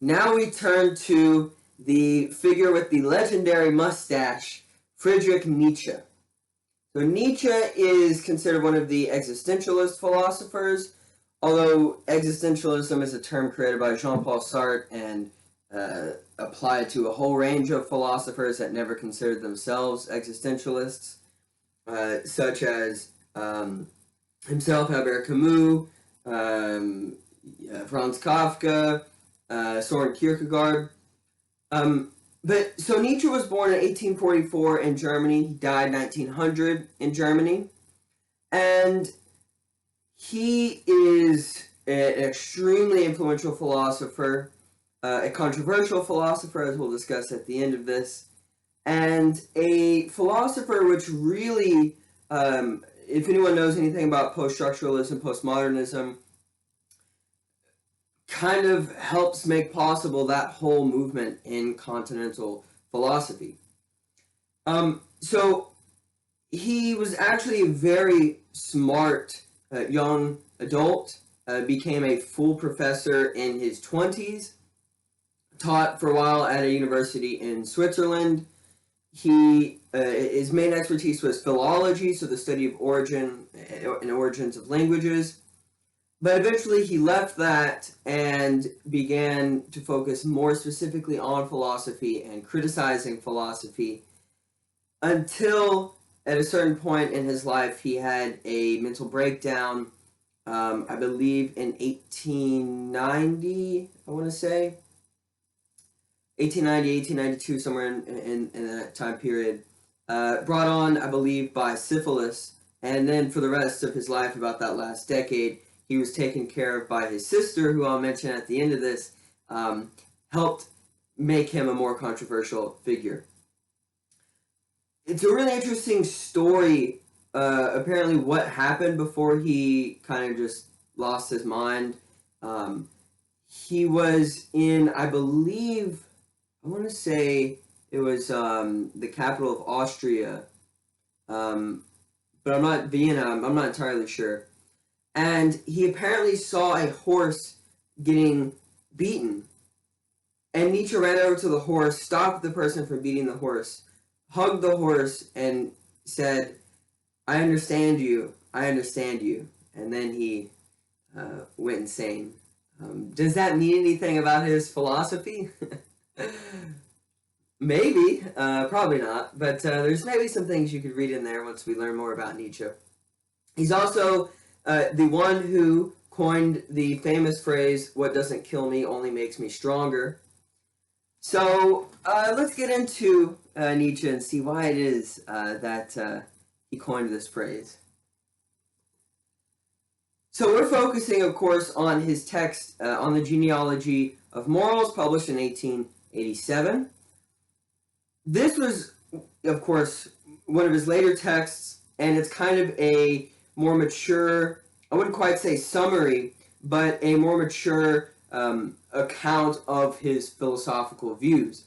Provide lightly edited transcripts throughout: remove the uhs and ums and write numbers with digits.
Now we turn to the figure with the legendary mustache, Friedrich Nietzsche. So Nietzsche is considered one of the existentialist philosophers, although existentialism is a term created by Jean-Paul Sartre and applied to a whole range of philosophers that never considered themselves existentialists, such as himself, Albert Camus, Franz Kafka, Soren Kierkegaard. So Nietzsche was born in 1844 in Germany. He died 1900 in Germany. And he is an extremely influential philosopher, a controversial philosopher, as we'll discuss at the end of this, and a philosopher which really, if anyone knows anything about post-structuralism, postmodernism, kind of helps make possible that whole movement in continental philosophy. So he was actually a very smart young adult, became a full professor in his 20s, taught for a while at a university in Switzerland. His main expertise was philology, so the study of origin and origins of languages. But eventually he left that and began to focus more specifically on philosophy and criticizing philosophy until at a certain point in his life he had a mental breakdown, I believe in 1890, I want to say. 1890, 1892, somewhere in that time period. Brought on, I believe, by syphilis. And then for the rest of his life, about that last decade, he was taken care of by his sister, who I'll mention at the end of this, helped make him a more controversial figure. It's a really interesting story, apparently what happened before he kind of just lost his mind. He was in, I believe, I want to say it was the capital of Austria, but I'm not Vienna, I'm not entirely sure. And he apparently saw a horse getting beaten. And Nietzsche ran over to the horse, stopped the person from beating the horse, hugged the horse, and said, "I understand you, I understand you." And then he went insane. Does that mean anything about his philosophy? Maybe, probably not. But there's maybe some things you could read in there once we learn more about Nietzsche. He's also the one who coined the famous phrase, "What doesn't kill me only makes me stronger." So let's get into Nietzsche and see why it is that he coined this phrase. So we're focusing, of course, on his text on the Genealogy of Morals, published in 1887. This was, of course, one of his later texts, and it's kind of a more mature, I wouldn't quite say summary, but a more mature account of his philosophical views.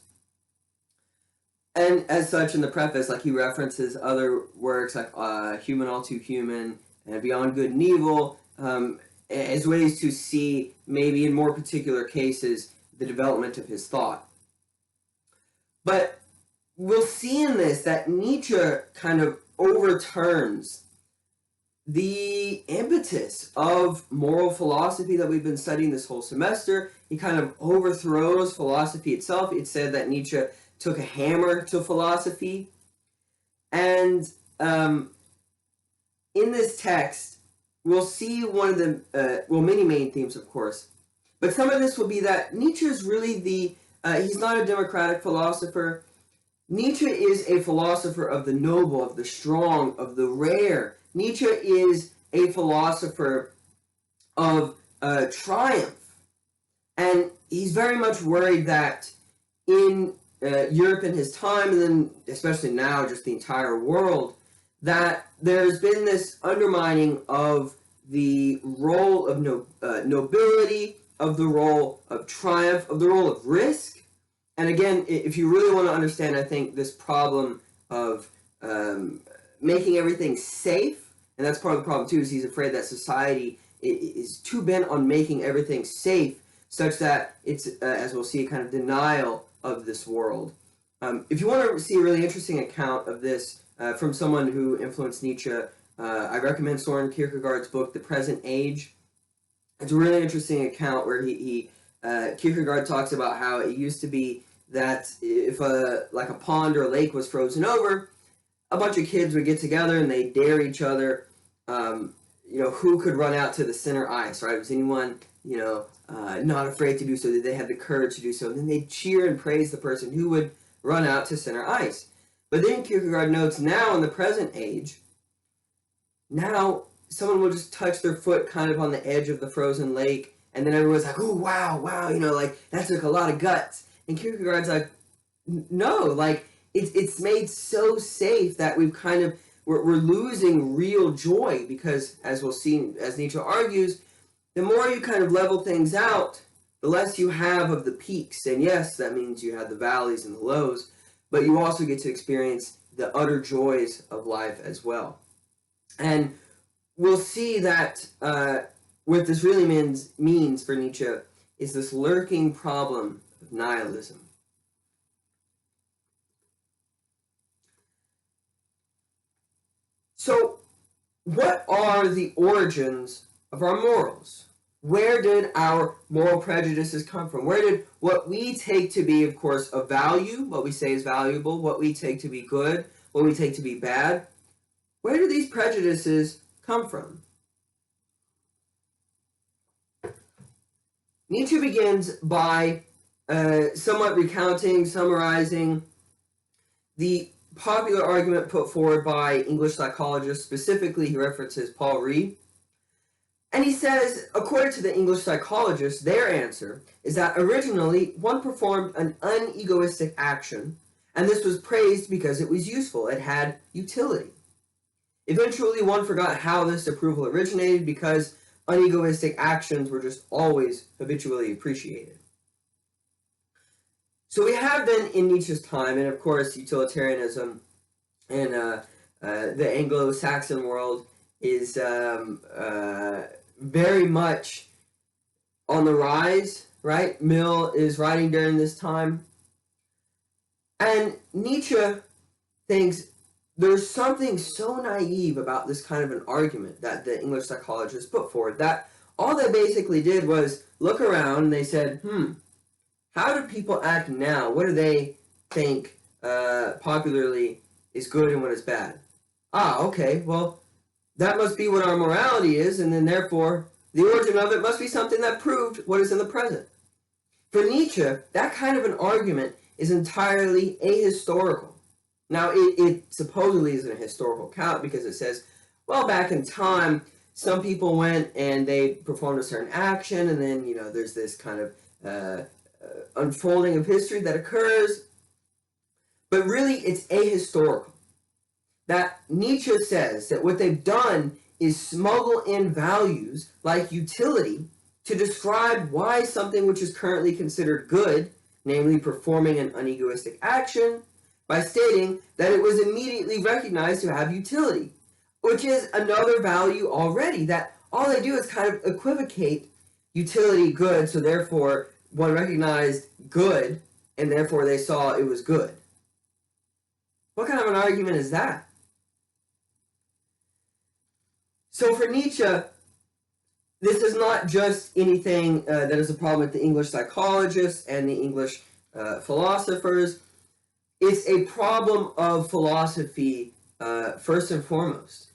And as such, in the preface, like, he references other works like Human All Too Human and Beyond Good and Evil as ways to see, maybe in more particular cases, the development of his thought. But we'll see in this that Nietzsche kind of overturns the impetus of moral philosophy that we've been studying this whole semester. He kind of overthrows philosophy itself. It said that Nietzsche took a hammer to philosophy. And in this text, we'll see one of the, many main themes, of course. But some of this will be that Nietzsche is really he's not a democratic philosopher. Nietzsche is a philosopher of the noble, of the strong, of the rare. Nietzsche is a philosopher of triumph. And he's very much worried that in Europe in his time, and then especially now, just the entire world, that there's been this undermining of the role of nobility, of the role of triumph, of the role of risk. And again, if you really want to understand, I think, this problem of making everything safe, and that's part of the problem too, is he's afraid that society is too bent on making everything safe such that it's, as we'll see, a kind of denial of this world. If you want to see a really interesting account of this from someone who influenced Nietzsche, I recommend Soren Kierkegaard's book, The Present Age. It's a really interesting account where Kierkegaard talks about how it used to be that if like a pond or a lake was frozen over, a bunch of kids would get together and they dare each other, who could run out to the center ice, right? Was anyone, not afraid to do so? Did they have the courage to do so? And then they'd cheer and praise the person who would run out to center ice. But then Kierkegaard notes, now in the present age, now someone will just touch their foot kind of on the edge of the frozen lake, and then everyone's like, oh, wow, that took a lot of guts. And Kierkegaard's like, no, like, it's made so safe that we've kind of, we're losing real joy, because, as we'll see, as Nietzsche argues, the more you kind of level things out, the less you have of the peaks. And yes, that means you have the valleys and the lows, but you also get to experience the utter joys of life as well. And we'll see that what this really means for Nietzsche is this lurking problem of nihilism. So, what are the origins of our morals? Where did our moral prejudices come from? Where did what we take to be, of course, of value, what we say is valuable, what we take to be good, what we take to be bad, where do these prejudices come from? Nietzsche begins by somewhat recounting, summarizing the popular argument put forward by English psychologists. Specifically, he references Paul Reed. And he says, according to the English psychologists, their answer is that originally one performed an unegoistic action, and this was praised because it was useful. It had utility. Eventually, one forgot how this approval originated, because unegoistic actions were just always habitually appreciated. So we have then in Nietzsche's time, and of course utilitarianism in the Anglo-Saxon world is very much on the rise, right? Mill is writing during this time. And Nietzsche thinks there's something so naive about this kind of an argument that the English psychologists put forward, that all they basically did was look around and they said, how do people act now? What do they think popularly is good and what is bad? Okay, well, that must be what our morality is, and then therefore the origin of it must be something that proved what is in the present. For Nietzsche, that kind of an argument is entirely ahistorical. Now, it supposedly isn't a historical account because it says, well, back in time, some people went and they performed a certain action, and then, there's this kind of unfolding of history that occurs. But really, it's ahistorical. That Nietzsche says that what they've done is smuggle in values like utility to describe why something which is currently considered good, namely performing an unegoistic action, by stating that it was immediately recognized to have utility, which is another value already, that all they do is kind of equivocate utility, good, so therefore one recognized good, and therefore they saw it was good. What kind of an argument is that? So for Nietzsche, this is not just anything that is a problem with the English psychologists and the English philosophers. It's a problem of philosophy, first and foremost.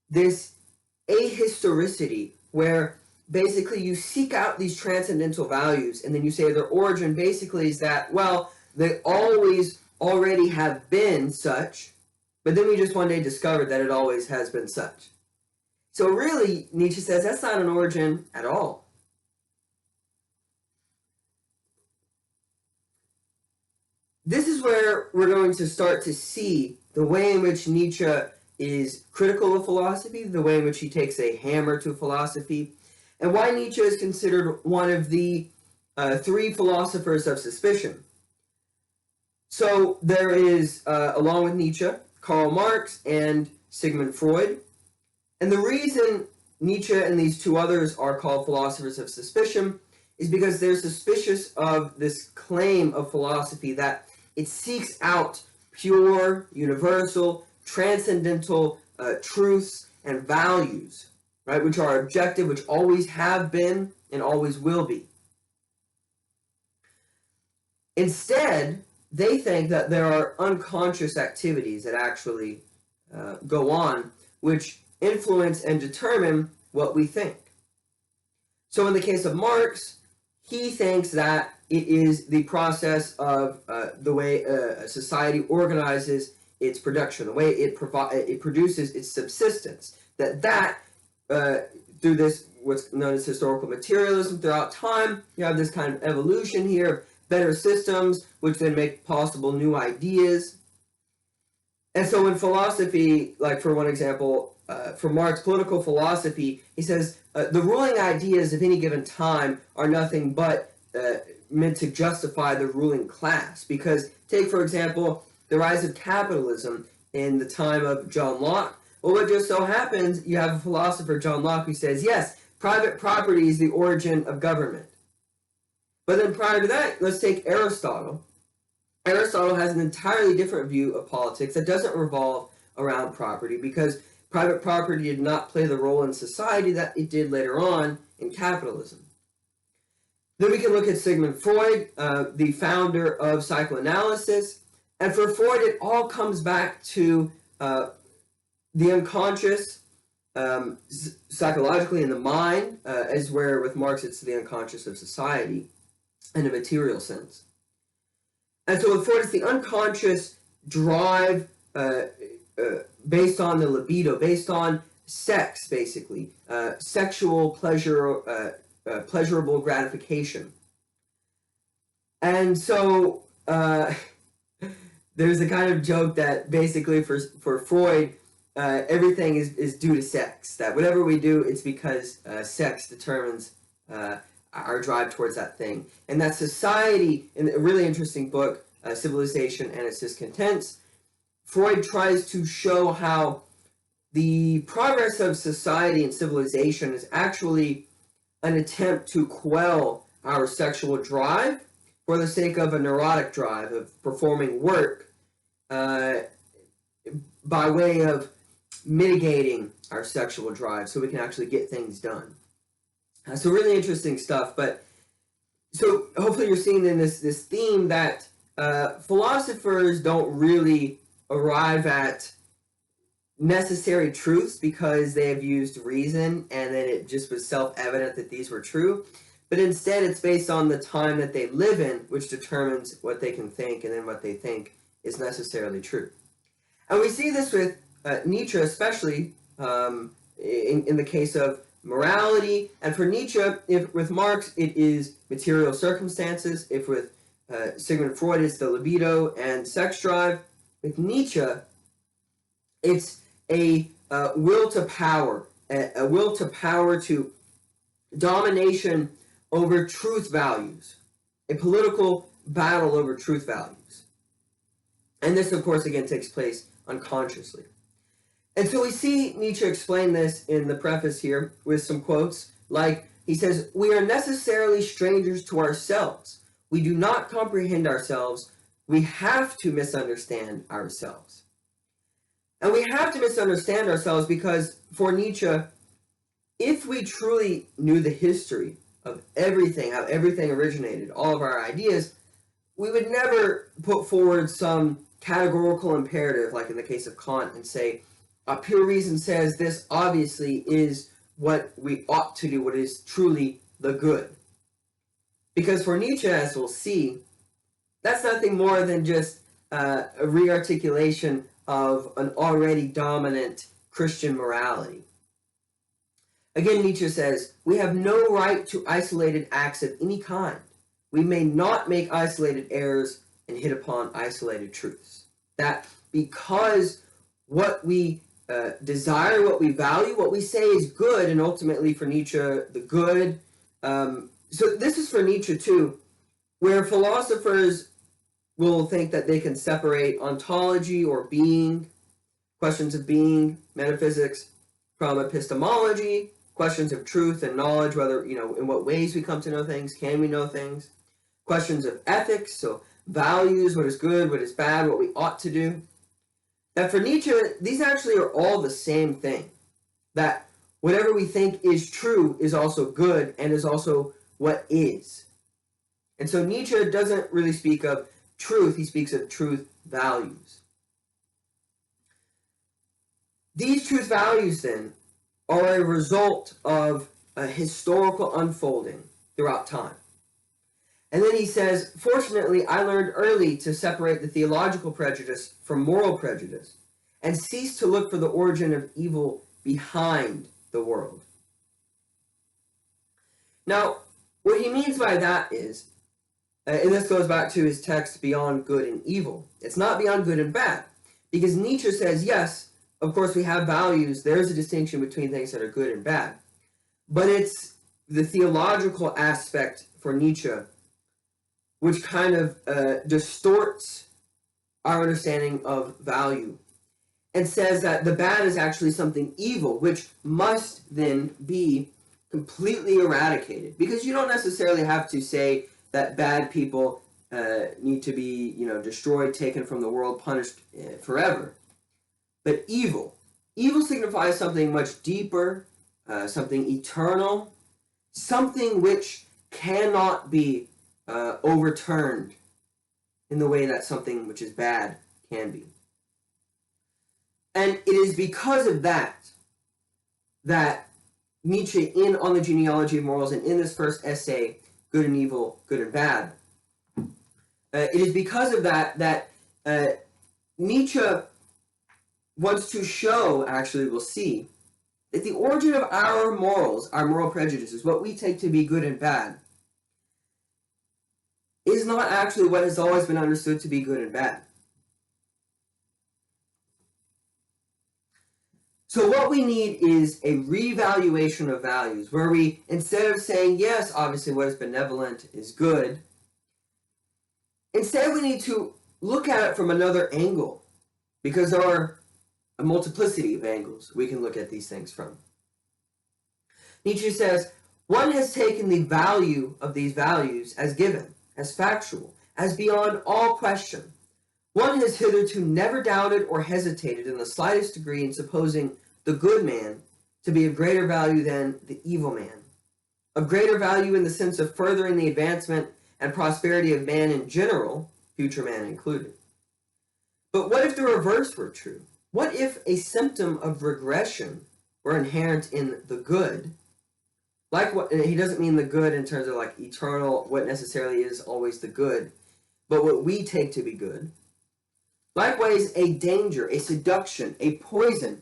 This ahistoricity, where basically you seek out these transcendental values, and then you say their origin basically is that, well, they always already have been such, but then we just one day discovered that it always has been such. So really, Nietzsche says that's not an origin at all. This is where we're going to start to see the way in which Nietzsche is critical of philosophy, the way in which he takes a hammer to philosophy, and why Nietzsche is considered one of the three philosophers of suspicion. So there is, along with Nietzsche, Karl Marx and Sigmund Freud. And the reason Nietzsche and these two others are called philosophers of suspicion is because they're suspicious of this claim of philosophy that it seeks out pure, universal, transcendental truths and values, right, which are objective, which always have been and always will be. Instead, they think that there are unconscious activities that actually go on, which influence and determine what we think. So in the case of Marx, he thinks that it is the process of the way a society organizes its production, the way it produces its subsistence, that through this, what's known as historical materialism, throughout time, you have this kind of evolution here, better systems, which then make possible new ideas. And so in philosophy, like for one example, for Marx, political philosophy, he says the ruling ideas of any given time are nothing but meant to justify the ruling class. Because take, for example, the rise of capitalism in the time of John Locke. Well, what just so happens, you have a philosopher, John Locke, who says, yes, private property is the origin of government. But then prior to that, let's take Aristotle. Aristotle has an entirely different view of politics that doesn't revolve around property, because private property did not play the role in society that it did later on in capitalism. Then we can look at Sigmund Freud, the founder of psychoanalysis. And for Freud, it all comes back to the unconscious, psychologically in the mind, as where with Marx it's the unconscious of society in a material sense. And so with Freud, it's the unconscious drive based on the libido, based on sex, basically, sexual pleasure, pleasurable gratification. And so there's a kind of joke that basically for Freud, everything is due to sex. That whatever we do, it's because sex determines our drive towards that thing. And that society, in a really interesting book, Civilization and Its Discontents, Freud tries to show how the progress of society and civilization is actually an attempt to quell our sexual drive for the sake of a neurotic drive of performing work by way of mitigating our sexual drive so we can actually get things done. So really interesting stuff. But so hopefully you're seeing in this theme that philosophers don't really arrive at necessary truths because they have used reason and then it just was self-evident that these were true. But instead it's based on the time that they live in, which determines what they can think and then what they think is necessarily true. And we see this with Nietzsche especially in the case of morality. And for Nietzsche, if with Marx it is material circumstances, if with Sigmund Freud it's the libido and sex drive, with Nietzsche it's a will to power, a will to power to domination over truth values, a political battle over truth values. And this, of course, again takes place unconsciously. And so we see Nietzsche explain this in the preface here with some quotes, like he says, "We are necessarily strangers to ourselves. We do not comprehend ourselves. We have to misunderstand ourselves." And we have to misunderstand ourselves because for Nietzsche, if we truly knew the history of everything, how everything originated, all of our ideas, we would never put forward some categorical imperative, like in the case of Kant, and say, pure reason says this obviously is what we ought to do, what is truly the good. Because for Nietzsche, as we'll see, that's nothing more than just a re-articulation of an already dominant Christian morality. Again, Nietzsche says, "We have no right to isolated acts of any kind. We may not make isolated errors and hit upon isolated truths." That because what we desire, what we value, what we say is good, and ultimately for Nietzsche, the good. So this is for Nietzsche too, where philosophers will think that they can separate ontology or being, questions of being, metaphysics, from epistemology, questions of truth and knowledge, whether, in what ways we come to know things, can we know things, questions of ethics, so values, what is good, what is bad, what we ought to do. That for Nietzsche, these actually are all the same thing. That whatever we think is true is also good and is also what is. And so Nietzsche doesn't really speak of truth, he speaks of truth values. These truth values, then, are a result of a historical unfolding throughout time. And then he says, fortunately, I learned early to separate the theological prejudice from moral prejudice and cease to look for the origin of evil behind the world. Now, what he means by that is, and this goes back to his text, Beyond Good and Evil. It's not beyond good and bad, because Nietzsche says, yes, of course we have values, there's a distinction between things that are good and bad, but it's the theological aspect for Nietzsche which kind of distorts our understanding of value and says that the bad is actually something evil, which must then be completely eradicated. Because you don't necessarily have to say that bad people need to be, destroyed, taken from the world, punished forever. But evil. Evil signifies something much deeper, something eternal, something which cannot be overturned in the way that something which is bad can be. And it is because of that that Nietzsche, On the Genealogy of Morals, and in this first essay, Good and Evil, Good and Bad, it is because of that that Nietzsche wants to show, actually we'll see, that the origin of our morals, our moral prejudices, what we take to be good and bad, is not actually what has always been understood to be good and bad. So what we need is a revaluation of values, where we, instead of saying, yes, obviously what is benevolent is good, instead we need to look at it from another angle, because there are a multiplicity of angles we can look at these things from. Nietzsche says, one has taken the value of these values as given, as factual, as beyond all question. One has hitherto never doubted or hesitated in the slightest degree in supposing the good man to be of greater value than the evil man, of greater value in the sense of furthering the advancement and prosperity of man in general, future man included. But what if the reverse were true? What if a symptom of regression were inherent in the good? Like what, and he doesn't mean the good in terms of like eternal, what necessarily is always the good, but what we take to be good. Likewise, a danger, a seduction, a poison,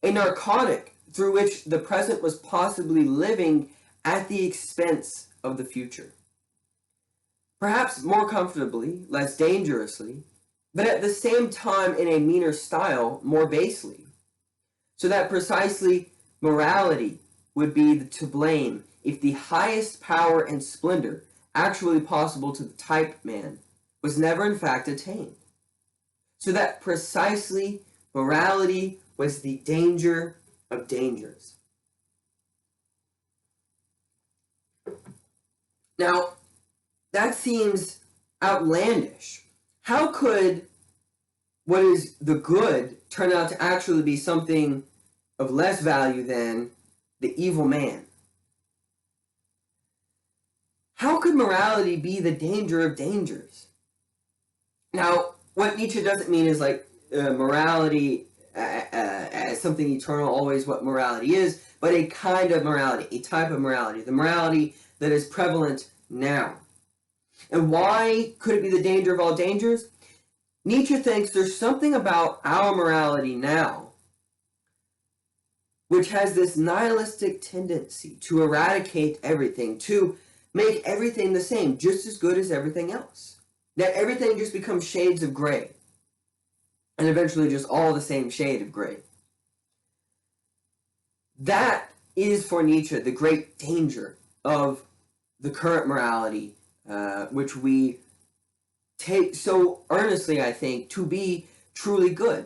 a narcotic through which the present was possibly living at the expense of the future. Perhaps more comfortably, less dangerously, but at the same time in a meaner style, more basely. So that precisely morality would be to blame if the highest power and splendor actually possible to the type man was never in fact attained. So that precisely morality was the danger of dangers. Now, that seems outlandish. How could what is the good turn out to actually be something of less value than the evil man? How could morality be the danger of dangers? Now, what Nietzsche doesn't mean is like morality as something eternal, always what morality is, but a kind of morality, a type of morality, the morality that is prevalent now. And why could it be the danger of all dangers? Nietzsche thinks there's something about our morality now which has this nihilistic tendency to eradicate everything, to make everything the same, just as good as everything else. That everything just becomes shades of gray, and eventually just all the same shade of gray. That is for Nietzsche the great danger of the current morality, which we take so earnestly, I think, to be truly good.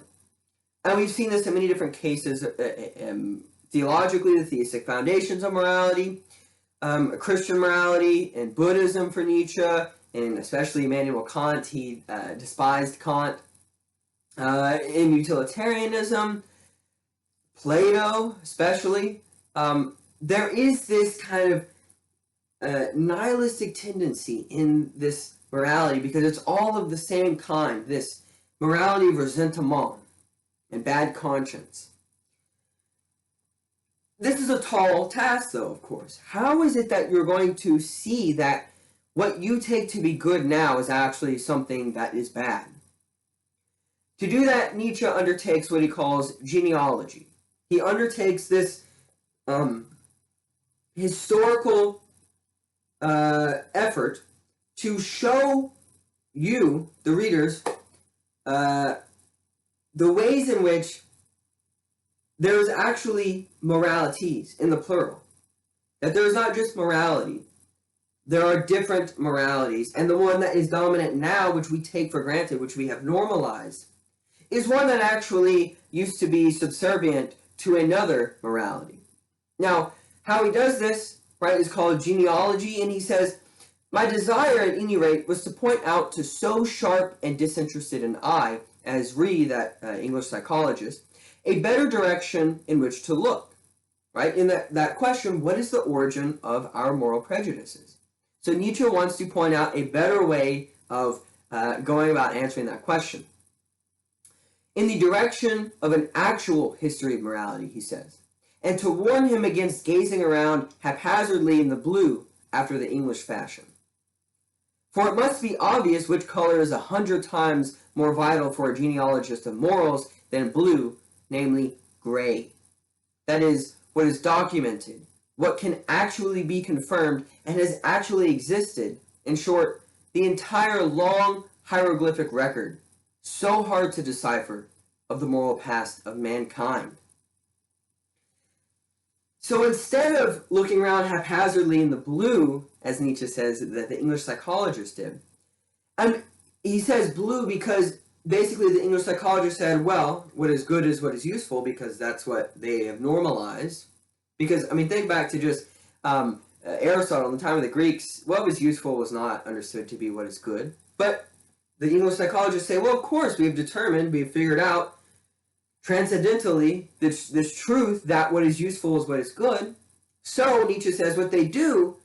And we've seen this in many different cases theologically, the theistic foundations of morality, Christian morality, and Buddhism for Nietzsche, and especially Immanuel Kant. He despised Kant. In utilitarianism, Plato especially, there is this kind of nihilistic tendency in this morality because it's all of the same kind, this morality of ressentiment and bad conscience. This is a tall task, though, of course. How is it that you're going to see that what you take to be good now is actually something that is bad? To do that, Nietzsche undertakes what he calls genealogy. He undertakes this historical effort to show you, the readers, the ways in which there is actually moralities in the plural. That there is not just morality. There are different moralities. And the one that is dominant now, which we take for granted, which we have normalized, is one that actually used to be subservient to another morality. Now, how he does this, right, is called genealogy, and he says, my desire, at any rate, was to point out to so sharp and disinterested an eye, as Ree, that English psychologist, a better direction in which to look, right? In that question, what is the origin of our moral prejudices? So Nietzsche wants to point out a better way of going about answering that question. In the direction of an actual history of morality, he says, and to warn him against gazing around haphazardly in the blue after the English fashion. For it must be obvious which color is 100 times more vital for a genealogist of morals than blue, namely gray. That is, what is documented, what can actually be confirmed and has actually existed. In short, the entire long hieroglyphic record, so hard to decipher, of the moral past of mankind. So instead of looking around haphazardly in the blue, as Nietzsche says that the English psychologist did, and he says blue because basically the English psychologist said, well, what is good is what is useful because that's what they have normalized. Because, I mean, think back to just Aristotle, in the time of the Greeks, what was useful was not understood to be what is good. But the English psychologists say, well, of course, we've figured out transcendentally this truth that what is useful is what is good. So, Nietzsche says, what they do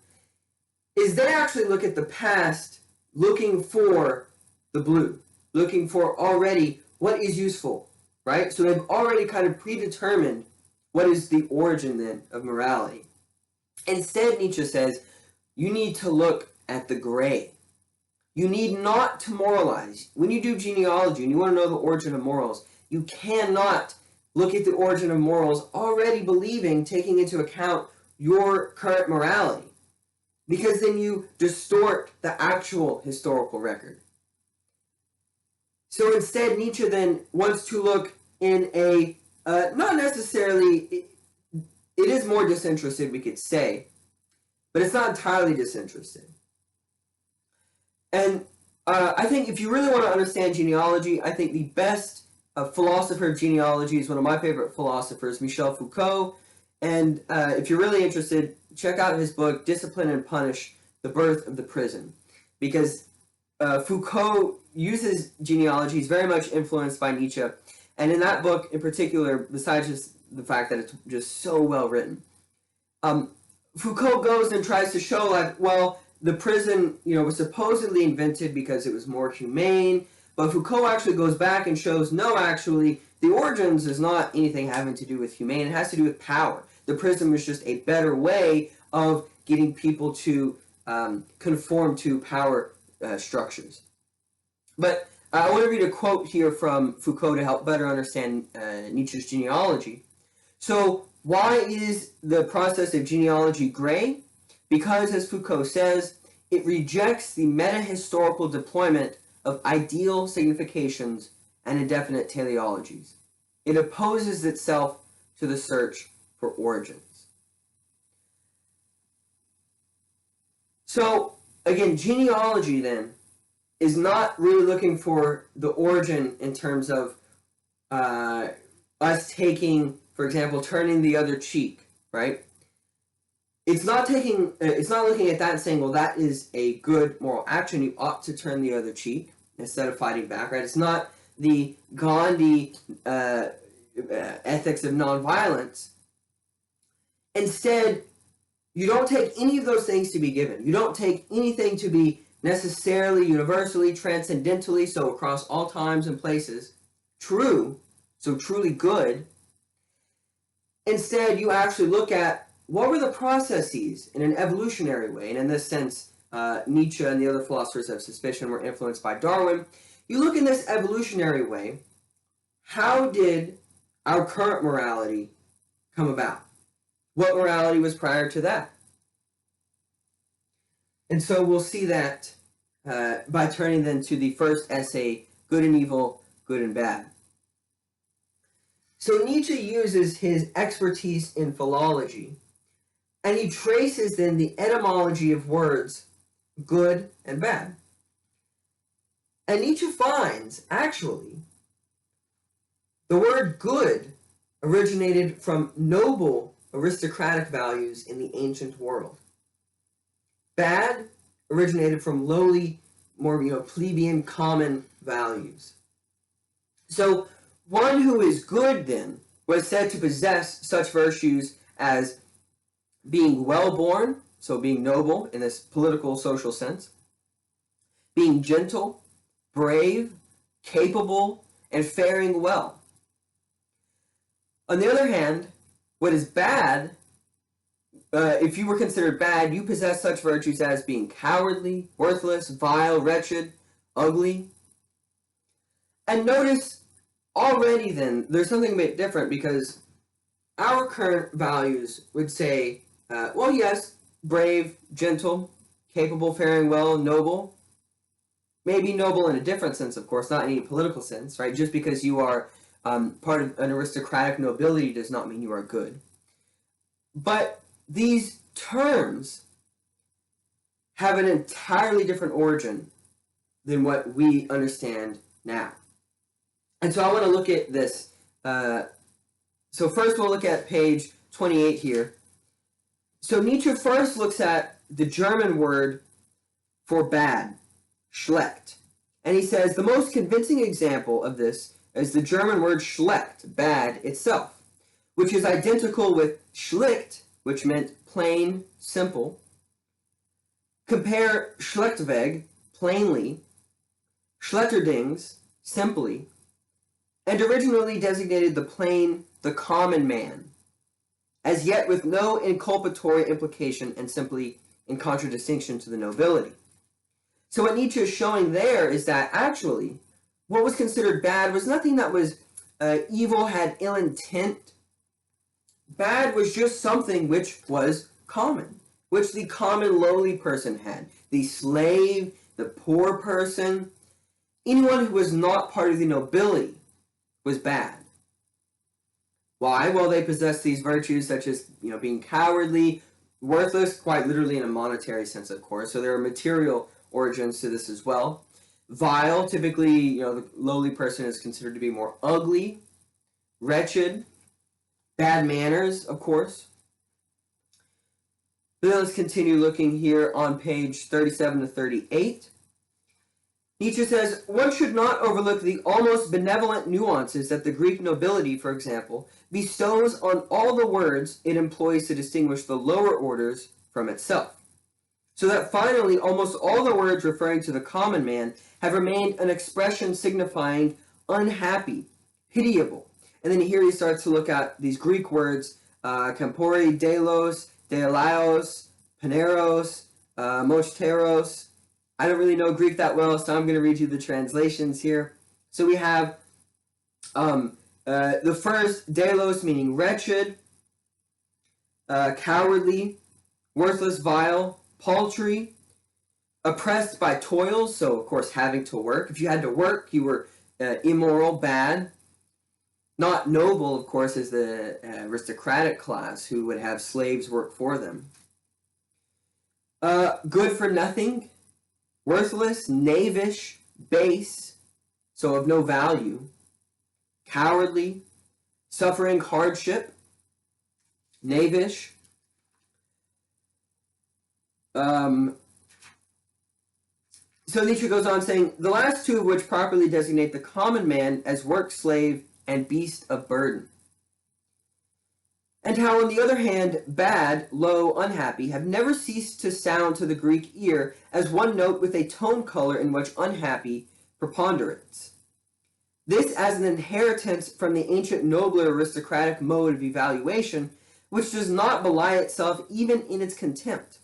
is they actually look at the past looking for the blue, looking for already what is useful, right? So they've already kind of predetermined what is the origin then of morality. Instead, Nietzsche says, you need to look at the gray. You need not to moralize. When you do genealogy and you want to know the origin of morals, you cannot look at the origin of morals already believing, taking into account your current morality, because then you distort the actual historical record. So instead, Nietzsche then wants to look in a, not necessarily, it is more disinterested, we could say, but it's not entirely disinterested. And I think if you really want to understand genealogy, I think the best philosopher of genealogy is one of my favorite philosophers, Michel Foucault. And if you're really interested, check out his book, Discipline and Punish, The Birth of the Prison. Because Foucault uses genealogy, he's very much influenced by Nietzsche. And in that book in particular, besides just the fact that it's just so well written, Foucault goes and tries to show, like, well, the prison, was supposedly invented because it was more humane. But Foucault actually goes back and shows, no, actually, the origins is not anything having to do with humane. It has to do with power. The prison was just a better way of getting people to conform to power structures. But I want to read a quote here from Foucault to help better understand Nietzsche's genealogy. So, why is the process of genealogy gray? Because, as Foucault says, it rejects the meta-historical deployment of ideal significations and indefinite teleologies. It opposes itself to the search for origins. So, again, genealogy then is not really looking for the origin in terms of us taking for example, turning the other cheek, right? It's not looking at that and saying, well, that is a good moral action. You ought to turn the other cheek instead of fighting back, right? It's not the Gandhi ethics of nonviolence. Instead, you don't take any of those things to be given. You don't take anything to be necessarily, universally, transcendentally, so across all times and places, true, so truly good. Instead, you actually look at what were the processes in an evolutionary way, and in this sense, Nietzsche and the other philosophers of suspicion were influenced by Darwin. You look in this evolutionary way, how did our current morality come about? What morality was prior to that? And so we'll see that by turning then to the first essay, Good and Evil, Good and Bad. So Nietzsche uses his expertise in philology, and he traces then the etymology of words good and bad. And Nietzsche finds, actually, the word good originated from noble aristocratic values in the ancient world. Bad originated from lowly, more plebeian, common values. So one who is good, then, was said to possess such virtues as being well-born, so being noble in this political, social sense, being gentle, brave, capable, and faring well. On the other hand, what is bad, if you were considered bad, you possess such virtues as being cowardly, worthless, vile, wretched, ugly. And notice, already then, there's something a bit different, because our current values would say, well, yes, brave, gentle, capable, faring well, noble. Maybe noble in a different sense, of course, not in any political sense, right? Just because you are part of an aristocratic nobility does not mean you are good. But these terms have an entirely different origin than what we understand now. And so I want to look at this. So first we'll look at page 28 here. So Nietzsche first looks at the German word for bad, schlecht. And he says the most convincing example of this is the German word schlecht, bad itself, which is identical with schlicht, which meant plain, simple. Compare schlechtweg, plainly, schlechterdings, simply, and originally designated the plain, the common man, as yet with no inculpatory implication and simply in contradistinction to the nobility. So what Nietzsche is showing there is that actually what was considered bad was nothing that was evil, had ill intent. Bad was just something which was common, which the common lowly person had. The slave, the poor person, anyone who was not part of the nobility was bad. Why? Well, they possessed these virtues such as, being cowardly, worthless, quite literally in a monetary sense, of course. So there are material origins to this as well. Vile, typically, the lowly person is considered to be more ugly, wretched, bad manners, of course. But then let's continue looking here on page 37 to 38. Nietzsche says, one should not overlook the almost benevolent nuances that the Greek nobility, for example, bestows on all the words it employs to distinguish the lower orders from itself. So that finally, almost all the words referring to the common man have remained an expression signifying unhappy, pitiable. And then here he starts to look at these Greek words, campori, delos, deilaios, paneros, mosteros. I don't really know Greek that well, so I'm going to read you the translations here. So we have the first, delos, meaning wretched, cowardly, worthless, vile, paltry, oppressed by toils, so of course having to work. If you had to work, you were immoral, bad. Not noble, of course, as the aristocratic class who would have slaves work for them. Good for nothing, worthless, knavish, base, so of no value, cowardly, suffering, hardship, knavish. So Nietzsche goes on saying, the last two of which properly designate the common man as work slave and beast of burden. And how, on the other hand, bad, low, unhappy have never ceased to sound to the Greek ear as one note with a tone color in which unhappy preponderates. This as an inheritance from the ancient nobler aristocratic mode of evaluation, which does not belie itself even in its contempt.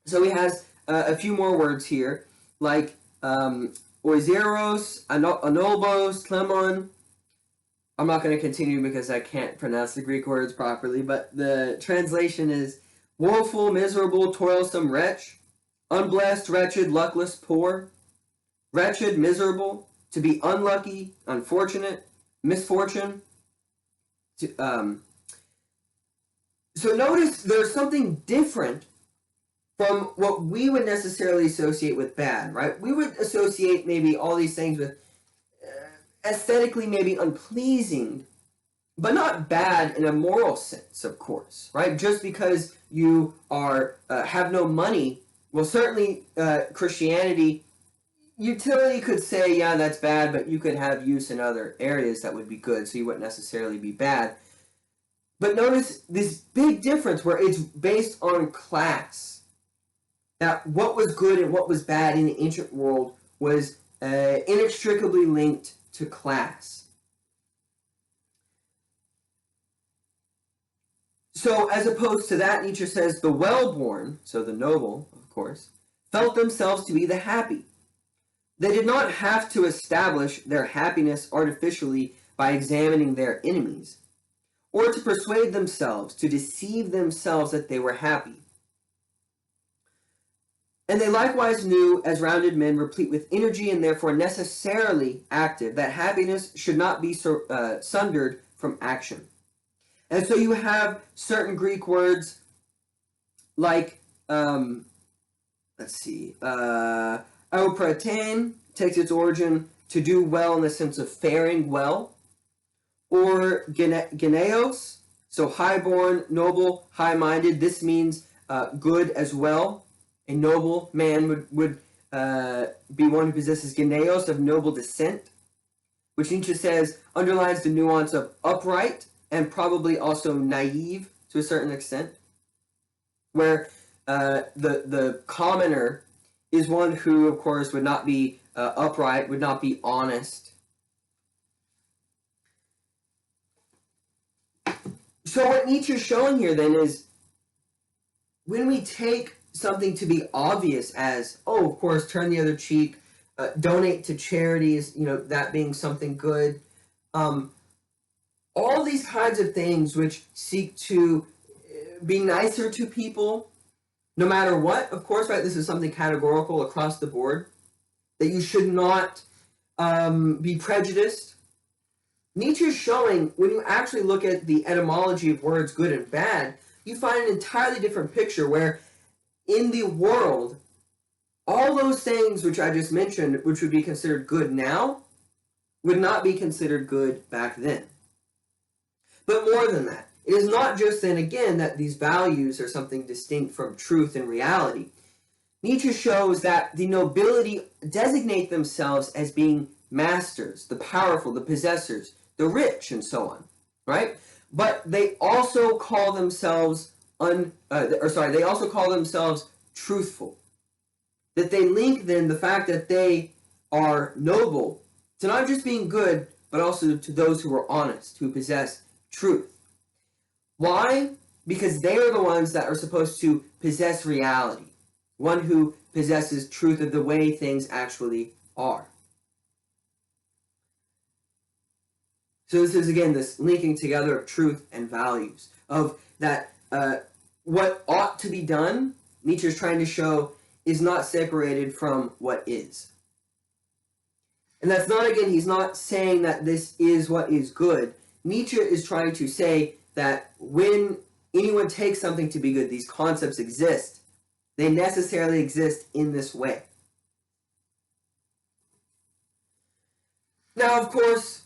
So he has a few more words here, like oizeros, anobos, klemon. I'm not going to continue because I can't pronounce the Greek words properly, but the translation is woeful, miserable, toilsome, wretch, unblessed, wretched, luckless, poor, wretched, miserable, to be unlucky, unfortunate, misfortune. So notice there's something different from what we would necessarily associate with bad, right? We would associate maybe all these things with aesthetically maybe unpleasing, but not bad in a moral sense, of course, right? Just because you are have no money, well, certainly Christianity, utility could say, yeah, that's bad, but you could have use in other areas that would be good, so you wouldn't necessarily be bad. But notice this big difference where it's based on class. That what was good and what was bad in the ancient world was inextricably linked to class. So as opposed to that, Nietzsche says the well-born, so the noble, of course, felt themselves to be the happy. They did not have to establish their happiness artificially by examining their enemies, or to persuade themselves, to deceive themselves that they were happy. And they likewise knew, as rounded men replete with energy and therefore necessarily active, that happiness should not be sundered from action. And so you have certain Greek words like, let's see, eupratein takes its origin to do well in the sense of faring well, or geneos, so highborn, noble, high-minded. This means good as well. A noble man would be one who possesses geneos, of noble descent, which Nietzsche says underlines the nuance of upright and probably also naive to a certain extent, where the commoner is one who, of course, would not be upright, would not be honest. So what Nietzsche is showing here then is when we take something to be obvious as, oh, of course, turn the other cheek, donate to charities, that being something good. All these kinds of things which seek to be nicer to people, no matter what, of course, right? This is something categorical across the board, that you should not be prejudiced. Nietzsche is showing, when you actually look at the etymology of words good and bad, you find an entirely different picture where in the world, all those things which I just mentioned, which would be considered good now, would not be considered good back then. But more than that, it is not just then again that these values are something distinct from truth and reality. Nietzsche shows that the nobility designate themselves as being masters, the powerful, the possessors, the rich, and so on, right? But they also call themselves they also call themselves truthful. That they link then the fact that they are noble to not just being good, but also to those who are honest, who possess truth. Why? Because they are the ones that are supposed to possess reality. One who possesses truth of the way things actually are. So this is, again, this linking together of truth and values. Of that, what ought to be done, Nietzsche is trying to show, is not separated from what is. And that's not, again, he's not saying that this is what is good. Nietzsche is trying to say that when anyone takes something to be good, these concepts exist. They necessarily exist in this way. Now, of course,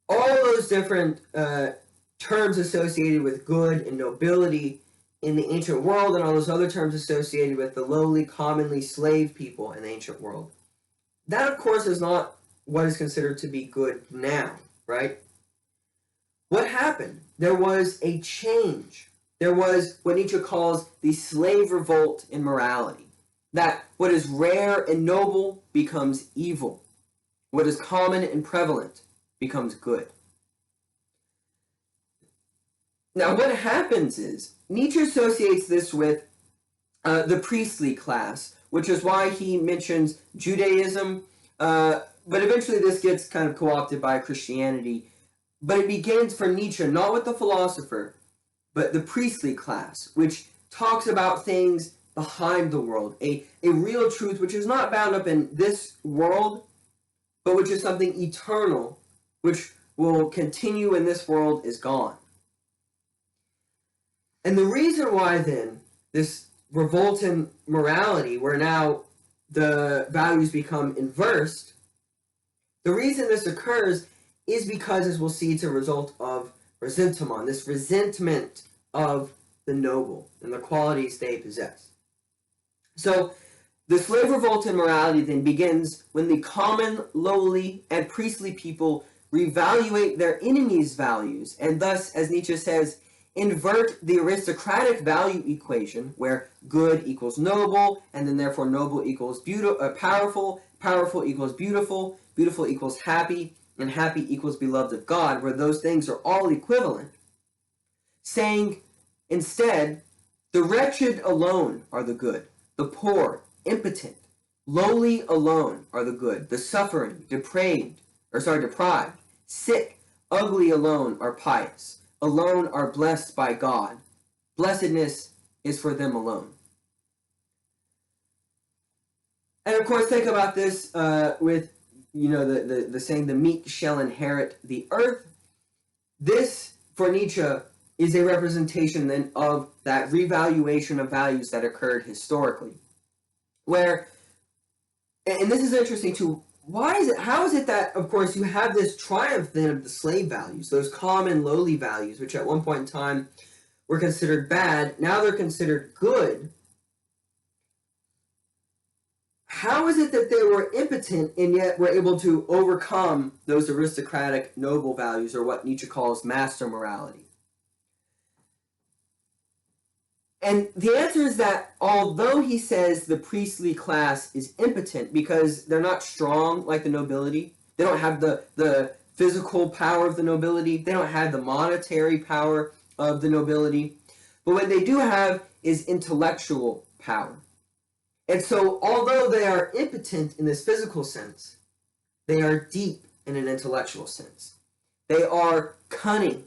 all those different terms associated with good and nobility in the ancient world, and all those other terms associated with the lowly, commonly slave people in the ancient world. That, of course, is not what is considered to be good now, right? What happened? There was a change. There was what Nietzsche calls the slave revolt in morality. That what is rare and noble becomes evil. What is common and prevalent becomes good. Now, what happens is, Nietzsche associates this with the priestly class, which is why he mentions Judaism, but eventually this gets kind of co-opted by Christianity. But it begins for Nietzsche not with the philosopher, but the priestly class, which talks about things behind the world, a real truth which is not bound up in this world, but which is something eternal, which will continue when this world is gone. And the reason why, then, this revolt in morality, where now the values become inversed, the reason this occurs is because, as we'll see, it's a result of ressentiment, this resentment of the noble and the qualities they possess. So, the slave revolt in morality then begins when the common, lowly, and priestly people reevaluate their enemies' values, and thus, as Nietzsche says, invert the aristocratic value equation, where good equals noble, and then therefore noble equals powerful, powerful equals beautiful, beautiful equals happy, and happy equals beloved of God, where those things are all equivalent, saying instead, the wretched alone are the good, the poor, impotent, lowly alone are the good, the suffering, deprived, sick, ugly alone are pious, alone are blessed by God. Blessedness is for them alone. And of course, think about this with, the saying, the meek shall inherit the earth. This, for Nietzsche, is a representation then of that revaluation of values that occurred historically. Where, and this is interesting too, how is it that, of course, you have this triumph then of the slave values, those common lowly values, which at one point in time were considered bad, now they're considered good. How is it that they were impotent and yet were able to overcome those aristocratic noble values, or what Nietzsche calls master morality? And the answer is that although he says the priestly class is impotent because they're not strong like the nobility, they don't have the physical power of the nobility, they don't have the monetary power of the nobility, but what they do have is intellectual power. And so although they are impotent in this physical sense, they are deep in an intellectual sense. They are cunning.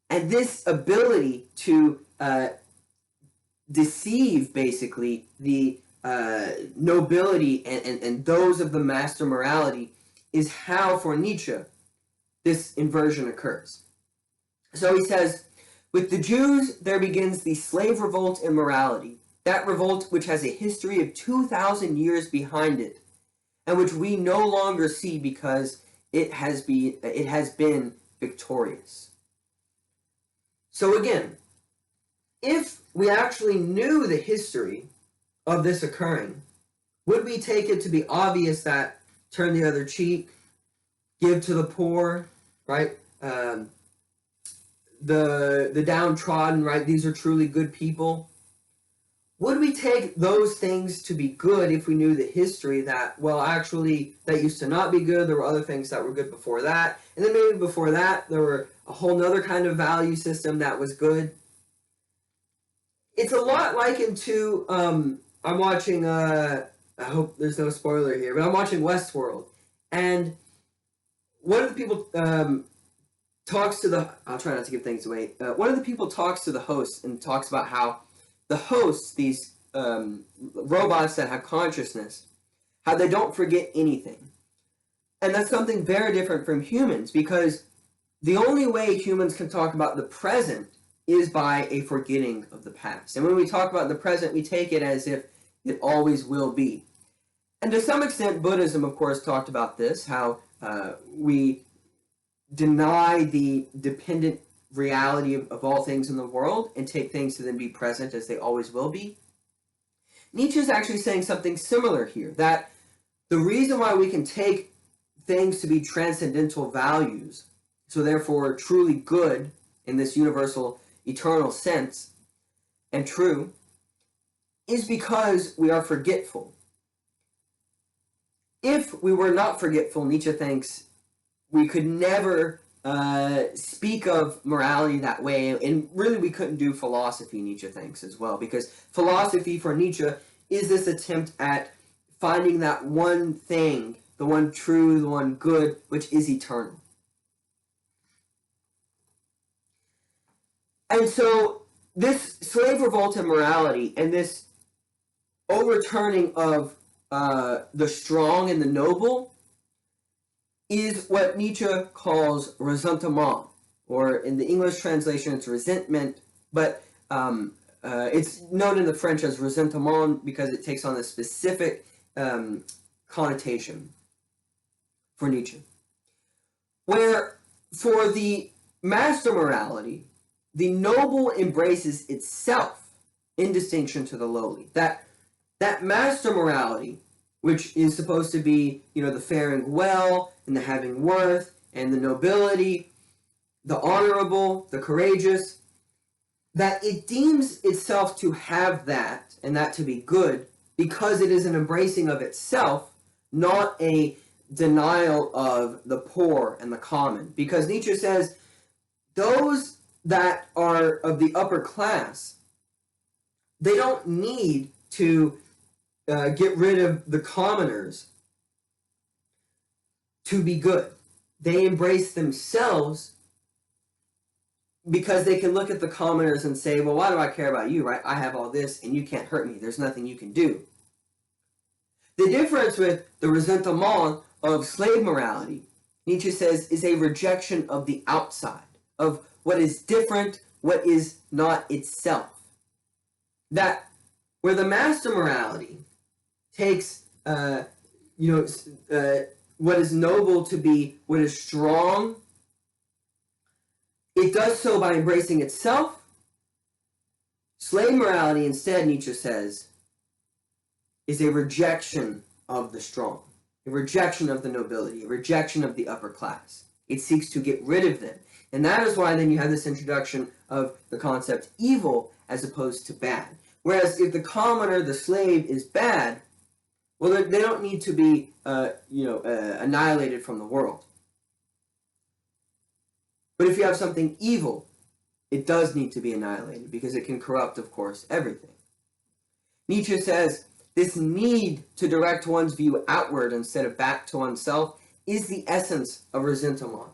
And this ability to deceive, basically, the nobility and those of the master morality is how, for Nietzsche, this inversion occurs. So he says, with the Jews, there begins the slave revolt in morality, that revolt which has a history of 2,000 years behind it, and which we no longer see because it has been victorious. So again, if we actually knew the history of this occurring, would we take it to be obvious that turn the other cheek, give to the poor, right? The downtrodden, right? These are truly good people. Would we take those things to be good if we knew the history that, well, actually, that used to not be good, there were other things that were good before that, and then maybe before that, there were a whole other kind of value system that was good? It's a lot likened to, I'm watching, I hope there's no spoiler here, but I'm watching Westworld, and one of the people talks to the, I'll try not to give things away, one of the people talks to the host and talks about how the hosts, these robots that have consciousness, how they don't forget anything. And that's something very different from humans, because the only way humans can talk about the present is by a forgetting of the past. And when we talk about the present, we take it as if it always will be. And to some extent, Buddhism, of course, talked about this, how deny the dependent reality of all things in the world and take things to then be present as they always will be. Nietzsche is actually saying something similar here, that the reason why we can take things to be transcendental values, so therefore truly good in this universal eternal sense and true, is because we are forgetful. If we were not forgetful, Nietzsche thinks, we could never speak of morality that way, and really we couldn't do philosophy, Nietzsche thinks, as well, because philosophy for Nietzsche is this attempt at finding that one thing, the one true, the one good, which is eternal. And so this slave revolt in morality and this overturning of the strong and the noble is what Nietzsche calls ressentiment, or in the English translation it's resentment, but it's known in the French as ressentiment because it takes on a specific connotation for Nietzsche. Where for the master morality, the noble embraces itself in distinction to the lowly. That master morality, which is supposed to be, the faring well, and the having worth, and the nobility, the honorable, the courageous, that it deems itself to have that, and that to be good, because it is an embracing of itself, not a denial of the poor and the common. Because Nietzsche says, those that are of the upper class, they don't need to get rid of the commoners to be good. They embrace themselves because they can look at the commoners and say, well, why do I care about you, right? I have all this and you can't hurt me. There's nothing you can do. The difference with the ressentiment of slave morality, Nietzsche says, is a rejection of the outside, of what is different, what is not itself. That where the master morality takes, what is noble to be what is strong, it does so by embracing itself. Slave morality, instead, Nietzsche says, is a rejection of the strong, a rejection of the nobility, a rejection of the upper class. It seeks to get rid of them. And that is why then you have this introduction of the concept evil as opposed to bad. Whereas if the commoner, the slave, is bad, well, they don't need to be, annihilated from the world. But if you have something evil, it does need to be annihilated because it can corrupt, of course, everything. Nietzsche says this need to direct one's view outward instead of back to oneself is the essence of ressentiment.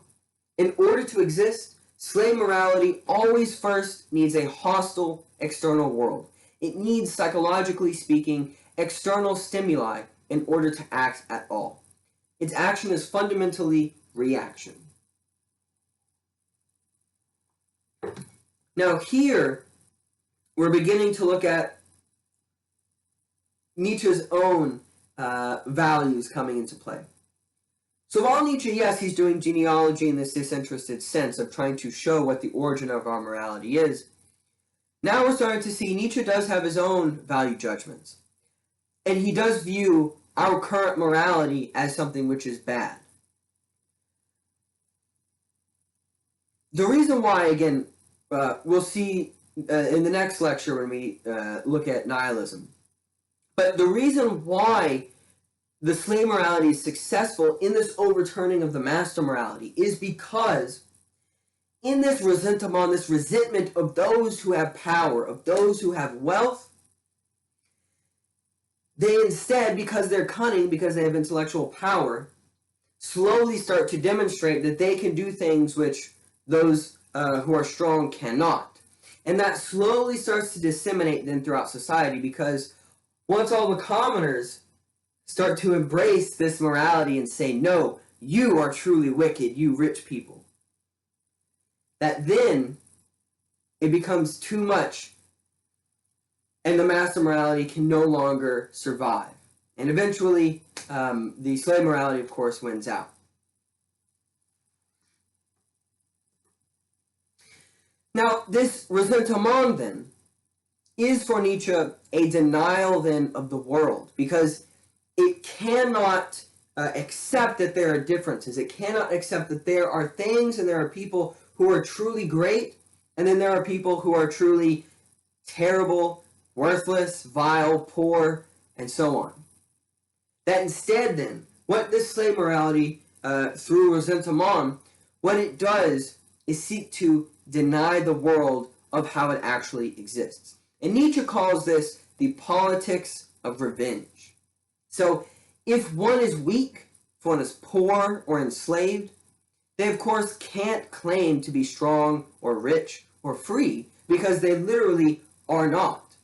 In order to exist, slave morality always first needs a hostile external world. It needs, psychologically speaking, external stimuli in order to act at all. Its action is fundamentally reaction. Now here, we're beginning to look at Nietzsche's own values coming into play. So while Nietzsche, yes, he's doing genealogy in this disinterested sense of trying to show what the origin of our morality is, now we're starting to see Nietzsche does have his own value judgments. And he does view our current morality as something which is bad. The reason why, again, we'll see in the next lecture when we look at nihilism. But the reason why the slave morality is successful in this overturning of the master morality is because in this ressentiment, this resentment of those who have power, of those who have wealth, they instead, because they're cunning, because they have intellectual power, slowly start to demonstrate that they can do things which those who are strong cannot. And that slowly starts to disseminate then throughout society, because once all the commoners start to embrace this morality and say, no, you are truly wicked, you rich people, that then it becomes too much and the master morality can no longer survive. And eventually, the slave morality, of course, wins out. Now, this ressentiment, then, is for Nietzsche a denial, then, of the world, because it cannot accept that there are differences. It cannot accept that there are things and there are people who are truly great, and then there are people who are truly terrible, worthless, vile, poor, and so on. That instead, then, what this slave morality, through ressentiment, what it does is seek to deny the world of how it actually exists. And Nietzsche calls this the politics of revenge. So, if one is weak, if one is poor or enslaved, they of course can't claim to be strong or rich or free, because they literally are not.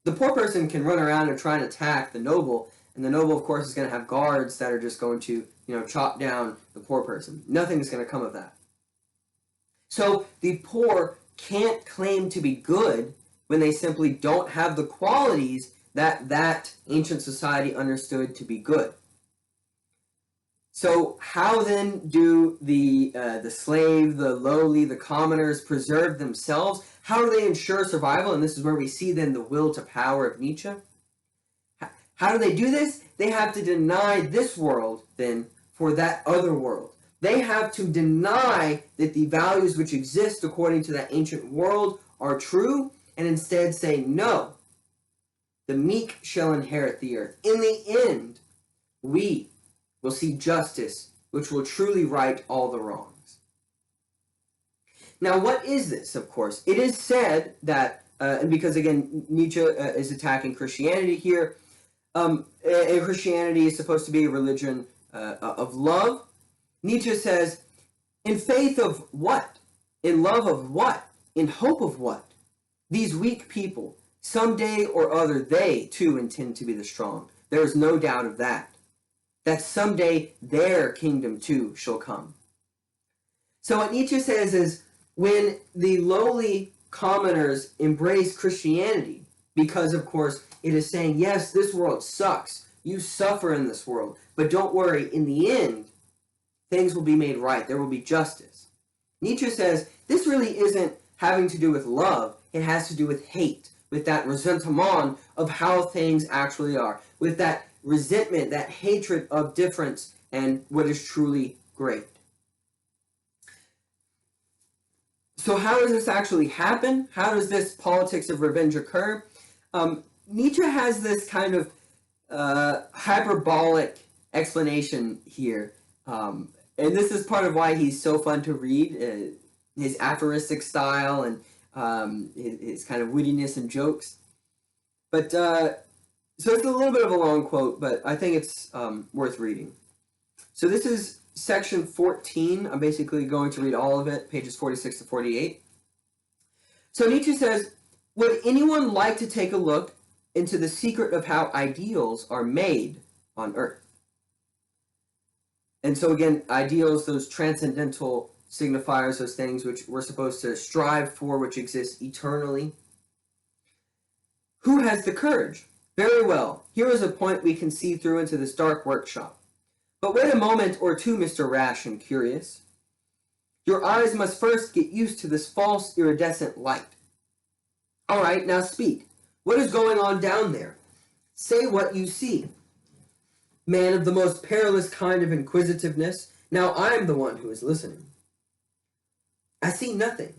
The poor person can run around and try and attack the noble, and the noble, of course, is going to have guards that are just going to, chop down the poor person. Nothing is going to come of that. So the poor can't claim to be good when they simply don't have the qualities that ancient society understood to be good. So how then do the slave, the lowly, the commoners preserve themselves? How do they ensure survival? And this is where we see then the will to power of Nietzsche. How do they do this? They have to deny this world then for that other world. They have to deny that the values which exist according to that ancient world are true, and instead say, no, the meek shall inherit the earth. In the end, we will see justice, which will truly right all the wrongs. Now, what is this, of course? It is said that, and because, again, Nietzsche is attacking Christianity here, and Christianity is supposed to be a religion of love. Nietzsche says, in faith of what? In love of what? In hope of what? These weak people, someday or other, they too intend to be the strong. There is no doubt of that. That someday their kingdom too shall come. So what Nietzsche says is, when the lowly commoners embrace Christianity, because of course it is saying, yes, this world sucks. You suffer in this world. But don't worry, in the end, things will be made right. There will be justice. Nietzsche says, this really isn't having to do with love. It has to do with hate, with that ressentiment of how things actually are, with that resentment, that hatred of difference and what is truly great. So how does this actually happen? How does this politics of revenge occur? Nietzsche has this kind of hyperbolic explanation here. And this is part of why he's so fun to read, his aphoristic style and his kind of wittiness and jokes. But, so it's a little bit of a long quote, but I think it's worth reading. So this is section 14. I'm basically going to read all of it, pages 46 to 48. So Nietzsche says, would anyone like to take a look into the secret of how ideals are made on earth? And so again, ideals, those transcendental signifiers, those things which we're supposed to strive for, which exist eternally. Who has the courage? Very well, here is a point we can see through into this dark workshop. But wait a moment or two, Mr. Rash and Curious. Your eyes must first get used to this false iridescent light. All right, now speak. What is going on down there? Say what you see. Man of the most perilous kind of inquisitiveness, now I am the one who is listening. I see nothing,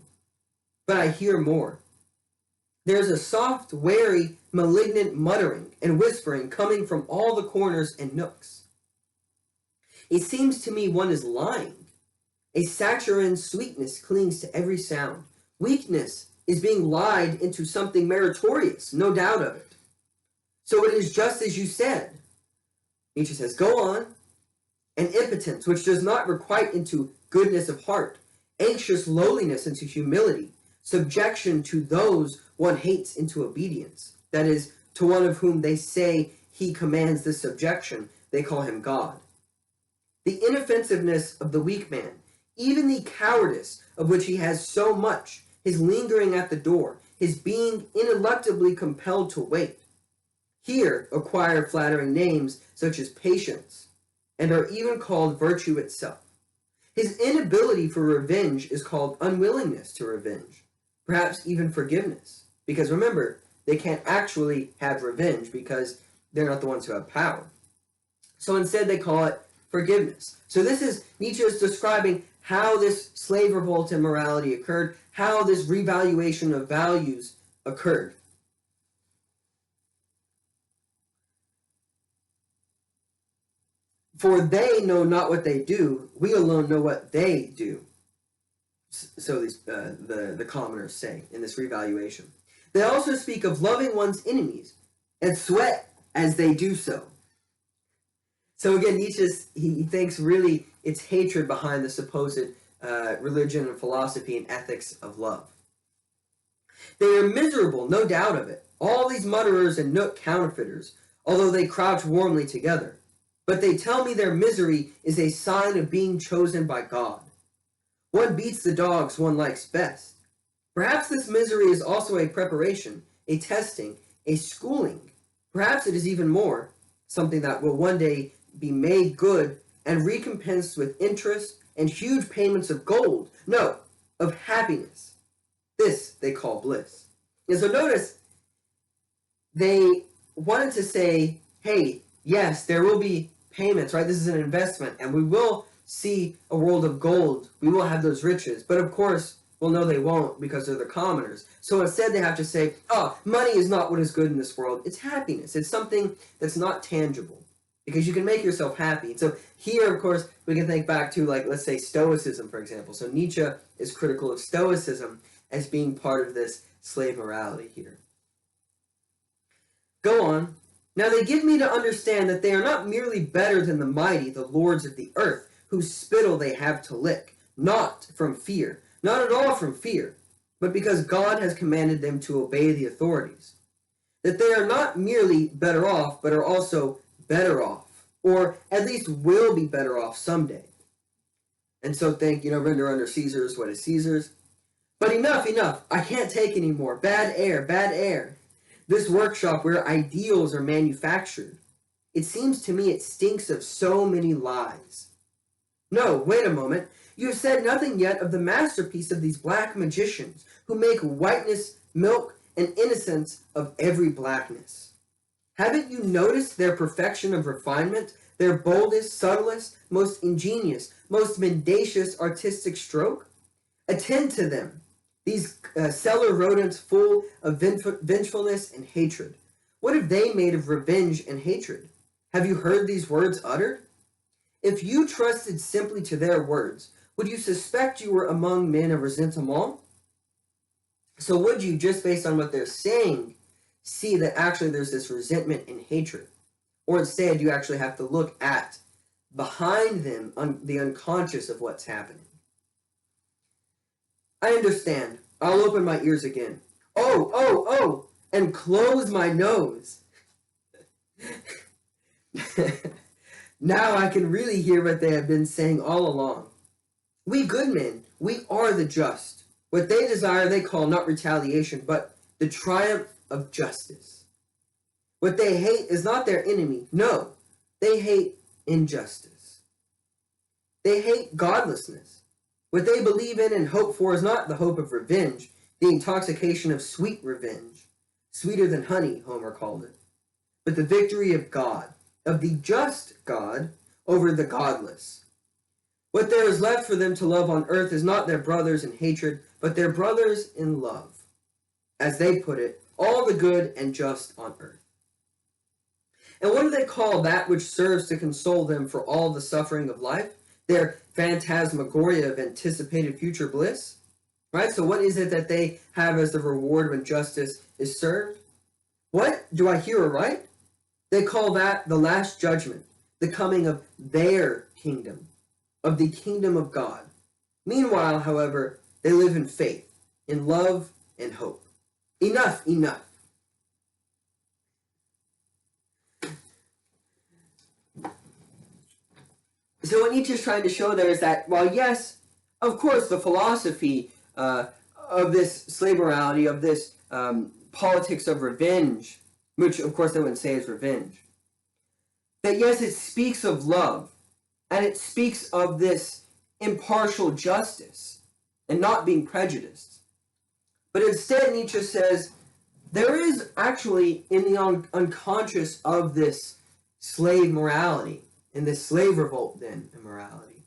but I hear more. There's a soft, wary, malignant muttering and whispering coming from all the corners and nooks. It seems to me one is lying. A saccharine sweetness clings to every sound. Weakness is being lied into something meritorious, no doubt of it. So it is just as you said. Nietzsche says, go on. An impotence which does not requite into goodness of heart, anxious lowliness into humility, subjection to those one hates into obedience. That is, to one of whom they say he commands this subjection, they call him God. The inoffensiveness of the weak man, even the cowardice of which he has so much, his lingering at the door, his being ineluctably compelled to wait, here acquire flattering names such as patience, and are even called virtue itself. His inability for revenge is called unwillingness to revenge, perhaps even forgiveness. Because remember, they can't actually have revenge because they're not the ones who have power. So instead they call it forgiveness. So this is, Nietzsche is describing how this slave revolt and morality occurred, how this revaluation of values occurred. For they know not what they do, we alone know what they do. So these, the commoners say in this revaluation. They also speak of loving one's enemies and sweat as they do so. So again, Nietzsche, he thinks really it's hatred behind the supposed religion and philosophy and ethics of love. They are miserable, no doubt of it, all these mutterers and nook counterfeiters, although they crouch warmly together. But they tell me their misery is a sign of being chosen by God. One beats the dogs one likes best. Perhaps this misery is also a preparation, a testing, a schooling. Perhaps it is even more, something that will one day be made good and recompensed with interest and huge payments of gold. No, of happiness. This they call bliss. And so notice, they wanted to say, hey, yes, there will be payments, right? This is an investment, and we will see a world of gold. We will have those riches. But of course, well, no, they won't because they're the commoners. So instead they have to say, oh, money is not what is good in this world. It's happiness. It's something that's not tangible because you can make yourself happy. And so here, of course, we can think back to, like, let's say Stoicism, for example. So Nietzsche is critical of Stoicism as being part of this slave morality here. Go on. Now they give me to understand that they are not merely better than the mighty, the lords of the earth, whose spittle they have to lick, not from fear, not at all from fear, but because God has commanded them to obey the authorities. That they are not merely better off, but are also better off, or at least will be better off someday. And so think, render under Caesar's what is Caesar's. But enough, enough. I can't take any more. Bad air, bad air. This workshop where ideals are manufactured. It seems to me it stinks of so many lies. No, wait a moment. You have said nothing yet of the masterpiece of these black magicians who make whiteness, milk, and innocence of every blackness. Haven't you noticed their perfection of refinement, their boldest, subtlest, most ingenious, most mendacious artistic stroke? Attend to them, these cellar rodents full of vengefulness and hatred. What have they made of revenge and hatred? Have you heard these words uttered? If you trusted simply to their words, would you suspect you were among men of ressentiment? So would you, just based on what they're saying, see that actually there's this resentment and hatred? Or instead, you actually have to look at behind them the unconscious of what's happening. I understand. I'll open my ears again. Oh, oh, oh, and close my nose. Now I can really hear what they have been saying all along. We good men, we are the just. What they desire they call not retaliation, but the triumph of justice. What they hate is not their enemy. No, they hate injustice. They hate godlessness. What they believe in and hope for is not the hope of revenge, the intoxication of sweet revenge, sweeter than honey, Homer called it, but the victory of God, of the just God over the godless. What there is left for them to love on earth is not their brothers in hatred, but their brothers in love. As they put it, all the good and just on earth. And what do they call that which serves to console them for all the suffering of life? Their phantasmagoria of anticipated future bliss? Right? So what is it that they have as the reward when justice is served? What? Do I hear it right? They call that the last judgment, the coming of their kingdom, of the kingdom of God. Meanwhile, however, they live in faith, in love, and hope. Enough, enough. So what Nietzsche is trying to show there is that, while yes, of course, the philosophy of this slave morality, of this politics of revenge, which of course they wouldn't say is revenge, that yes, it speaks of love, and it speaks of this impartial justice and not being prejudiced. But instead, Nietzsche says there is actually in the unconscious of this slave morality, in this slave revolt then immorality,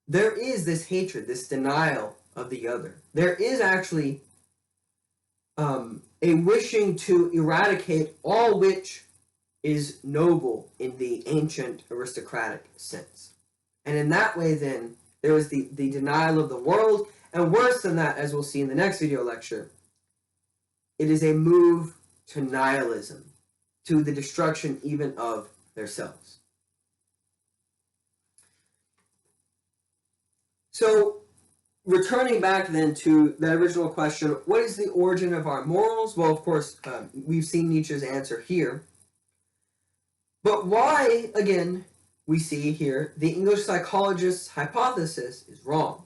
there is this hatred, this denial of the other. There is actually a wishing to eradicate all which is noble in the ancient aristocratic sense. And in that way then, there is the denial of the world, and worse than that, as we'll see in the next video lecture, it is a move to nihilism, to the destruction even of themselves. So, returning back then to the original question, what is the origin of our morals? Well, of course, we've seen Nietzsche's answer here. But why, again, we see here, the English psychologist's hypothesis is wrong.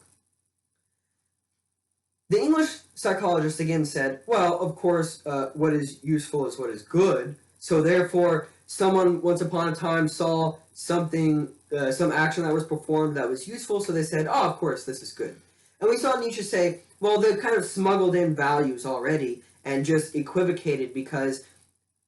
The English psychologist again said, well, of course, what is useful is what is good. So therefore, someone once upon a time saw something, some action that was performed that was useful, so they said, oh, of course, this is good. And we saw Nietzsche say, well, they've kind of smuggled in values already and just equivocated because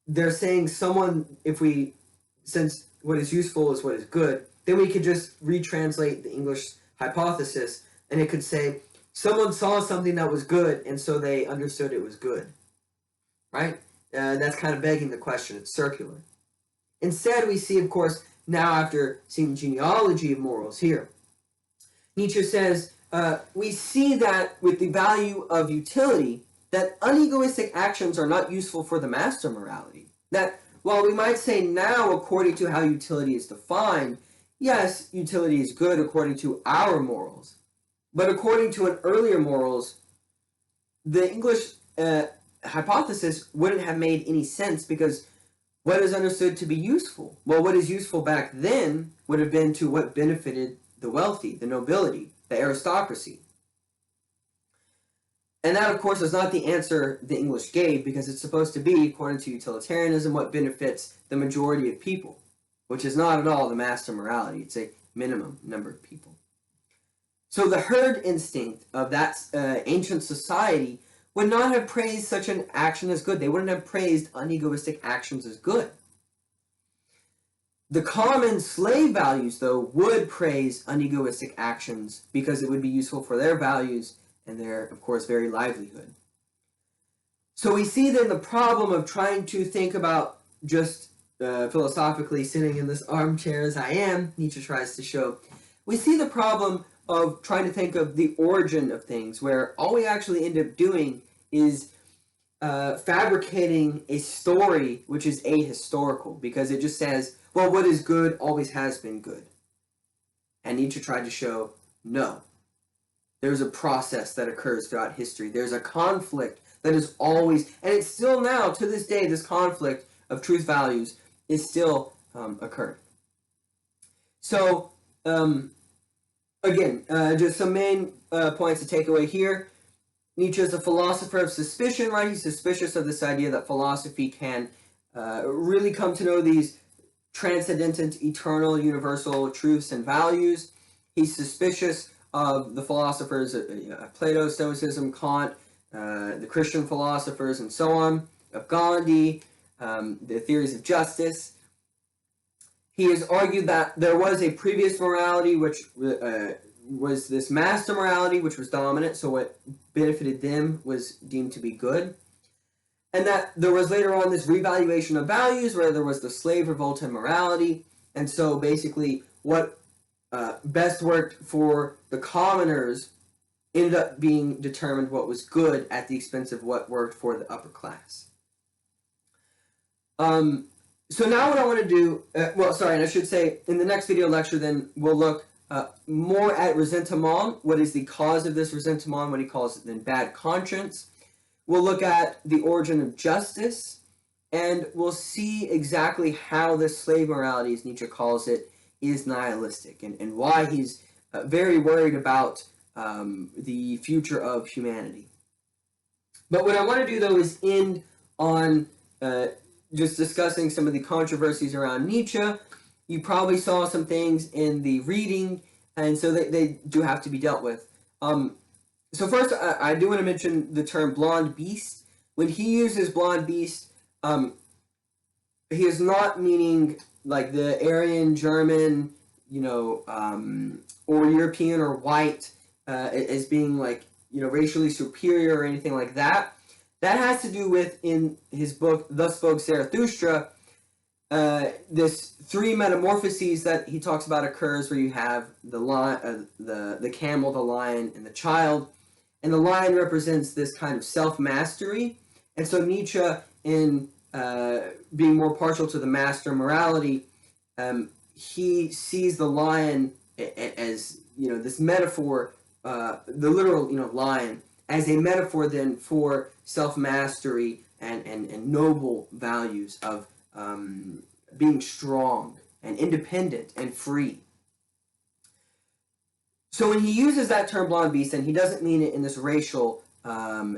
they're saying since what is useful is what is good, then we could just retranslate the English hypothesis, and it could say, someone saw something that was good, and so they understood it was good. Right? That's kind of begging the question. It's circular. Instead, we see, of course, now after seeing the genealogy of morals here, Nietzsche says, we see that with the value of utility, that unegoistic actions are not useful for the master morality. That while we might say now, according to how utility is defined, yes, utility is good according to our morals. But according to an earlier morals, the English hypothesis wouldn't have made any sense because what is understood to be useful? Well, what is useful back then would have been to what benefited the wealthy, the nobility, the aristocracy. And that, of course, is not the answer the English gave because it's supposed to be, according to utilitarianism, what benefits the majority of people, which is not at all the master morality. It's a minimum number of people. So the herd instinct of that ancient society would not have praised such an action as good. They wouldn't have praised unegoistic actions as good. The common slave values, though, would praise unegoistic actions because it would be useful for their values and their, of course, very livelihood. So we see then the problem of trying to think about just philosophically sitting in this armchair as I am, Nietzsche tries to show. We see the problem of trying to think of the origin of things, where all we actually end up doing is fabricating a story which is ahistorical, because it just says, well, what is good always has been good. And Nietzsche tried to show, no. There's a process that occurs throughout history. There's a conflict that is always, and it's still now, to this day, this conflict of truth values is still occurring. So, again, just some main points to take away here. Nietzsche is a philosopher of suspicion, right? He's suspicious of this idea that philosophy can really come to know these transcendent, eternal, universal truths and values. He's suspicious of the philosophers of Plato, Stoicism, Kant, the Christian philosophers, and so on, of Gandhi, the theories of justice. He has argued that there was a previous morality which was this master morality which was dominant, so what benefited them was deemed to be good. And that there was later on this revaluation of values where there was the slave revolt and morality, and so basically what best worked for the commoners ended up being determined what was good at the expense of what worked for the upper class. So now what I want to do, and I should say, in the next video lecture then, we'll look more at ressentiment, what is the cause of this ressentiment, what he calls then bad conscience. We'll look at the origin of justice, and we'll see exactly how this slave morality, as Nietzsche calls it, is nihilistic, and why he's very worried about the future of humanity. But what I want to do, though, is end on just discussing some of the controversies around Nietzsche. You probably saw some things in the reading and so they do have to be dealt with. So first, I do want to mention the term blonde beast. When he uses blonde beast, he is not meaning like the Aryan, German, or European or white as being like, racially superior or anything like that. That has to do with, in his book, Thus Spoke Zarathustra, this three metamorphoses that he talks about occurs where you have the camel, the lion, and the child. And the lion represents this kind of self-mastery. And so Nietzsche, in being more partial to the master morality, he sees the lion as, this metaphor, the literal, lion, as a metaphor then for self-mastery and noble values of being strong and independent and free. So when he uses that term blonde beast, then he doesn't mean it in this racial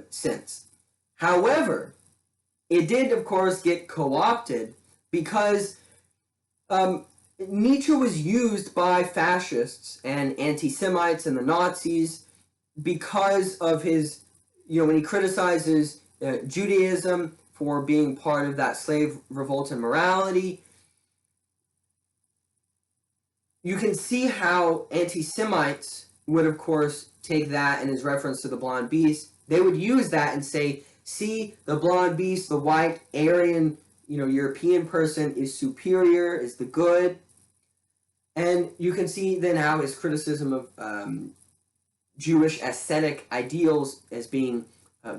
sense. However, it did, of course, get co-opted because Nietzsche was used by fascists and anti-Semites and the Nazis because of his, when he criticizes Judaism for being part of that slave revolt and morality. You can see how anti-Semites would, of course, take that in his reference to the blonde beast. They would use that and say, see, the blonde beast, the white, Aryan, European person is superior, is the good. And you can see then how his criticism of Jewish ascetic ideals as being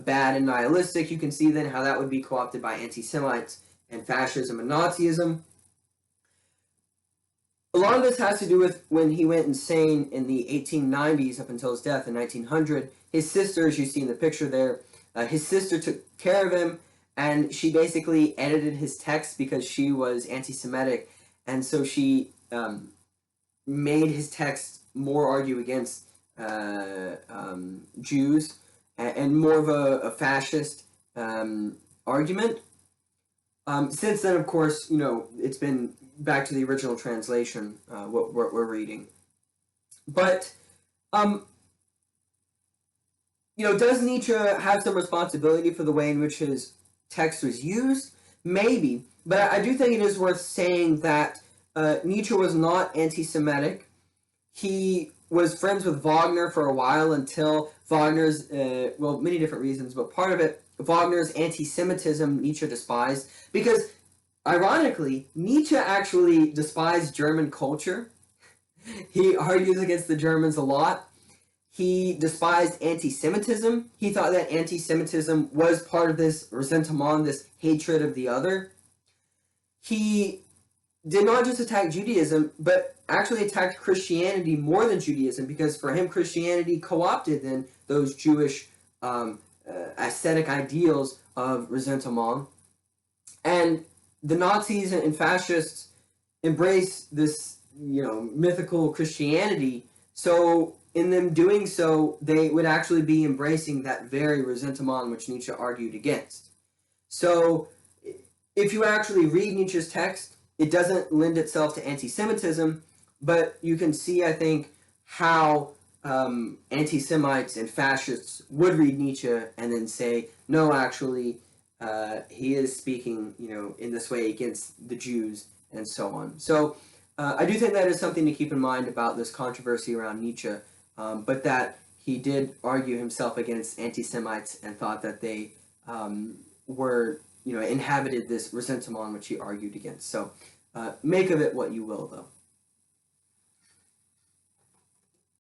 bad and nihilistic. You can see then how that would be co-opted by anti-Semites and fascism and Nazism. A lot of this has to do with when he went insane in the 1890s up until his death in 1900. His sister, as you see in the picture there, his sister took care of him, and she basically edited his text because she was anti-Semitic, and so she made his text more argue against Jews and more of a fascist argument. Since then, of course, it's been back to the original translation, what we're reading. But, does Nietzsche have some responsibility for the way in which his text was used? Maybe. But I do think it is worth saying that Nietzsche was not anti-Semitic. He was friends with Wagner for a while until Wagner's, many different reasons, but part of it, Wagner's anti-Semitism Nietzsche despised, because ironically, Nietzsche actually despised German culture. He argues against the Germans a lot. He despised anti-Semitism. He thought that anti-Semitism was part of this ressentiment, this hatred of the other. He did not just attack Judaism, but actually attacked Christianity more than Judaism, because for him, Christianity co-opted then those Jewish ascetic ideals of ressentiment. And the Nazis and fascists embraced this, mythical Christianity. So in them doing so, they would actually be embracing that very ressentiment which Nietzsche argued against. So if you actually read Nietzsche's text, it doesn't lend itself to anti-Semitism, but you can see, I think, how anti-Semites and fascists would read Nietzsche and then say, no, actually, he is speaking, in this way against the Jews and so on. So I do think that is something to keep in mind about this controversy around Nietzsche, but that he did argue himself against anti-Semites and thought that they were, inhabited this ressentiment which he argued against. So make of it what you will, though.